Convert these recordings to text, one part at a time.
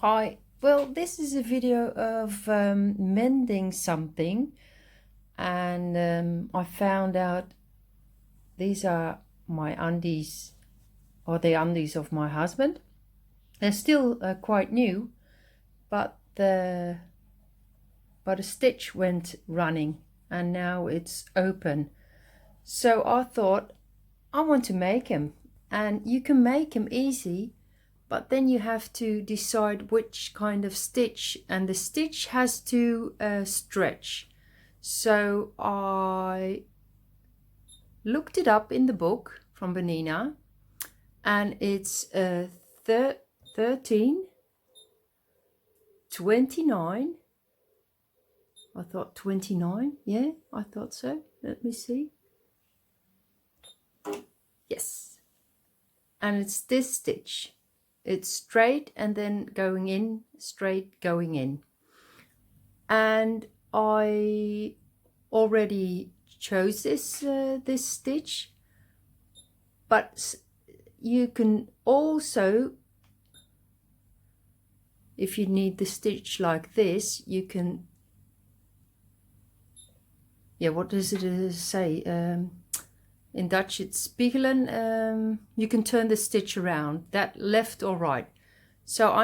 Hi, well, this is a video of mending something, and I found out these are my undies, or the undies of my husband. They're still quite new, but a stitch went running, and now it's open. So I thought I want to make them, and you can make them easy. But then you have to decide which kind of stitch, and the stitch has to stretch. So I looked it up in the book from Bernina, and it's 13, 29. I thought 29. Yeah, I thought so. Let me see. Yes. And it's this stitch. It's straight and then going in, straight going in. And I already chose this stitch, but you can also, if you need the stitch like this, you can, what does it say? In Dutch it's spiegelen. You can turn the stitch around, that left or right. So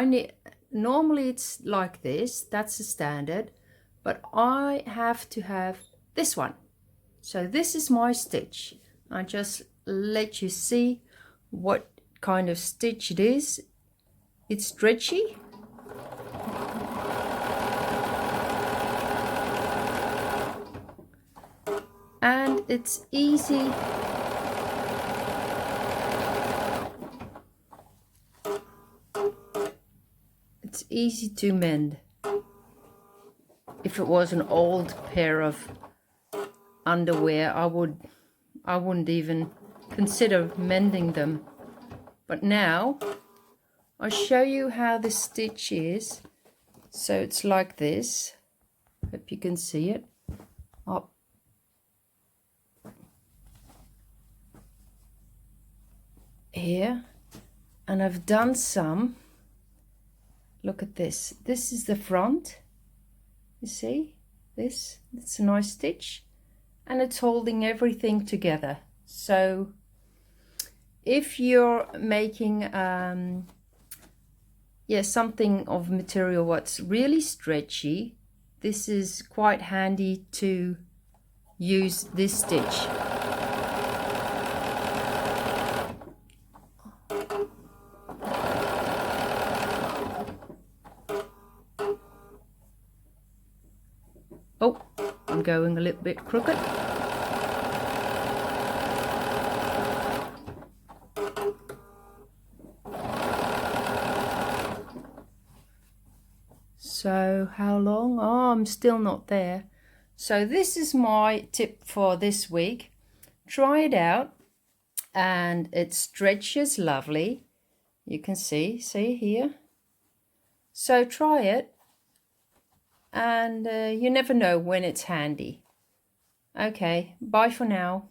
normally it's like this, that's the standard, but I have to have this one. So this is my stitch. I just let you see what kind of stitch it is. It's stretchy. And it's easy. It's easy to mend. If it was an old pair of underwear, I wouldn't even consider mending them. But now I'll show you how the stitch is. So it's like this. Hope you can see it. Up. Here. And I've done some. Look at this. This is the front. You see this? It's a nice stitch, and it's holding everything together. So if you're making something of material what's really stretchy, this is quite handy to use this stitch. Oh, I'm going a little bit crooked. So how long? Oh, I'm still not there. So this is my tip for this week. Try it out, and it stretches lovely. You can see here. So try it, and you never know when it's handy. Okay, bye for now.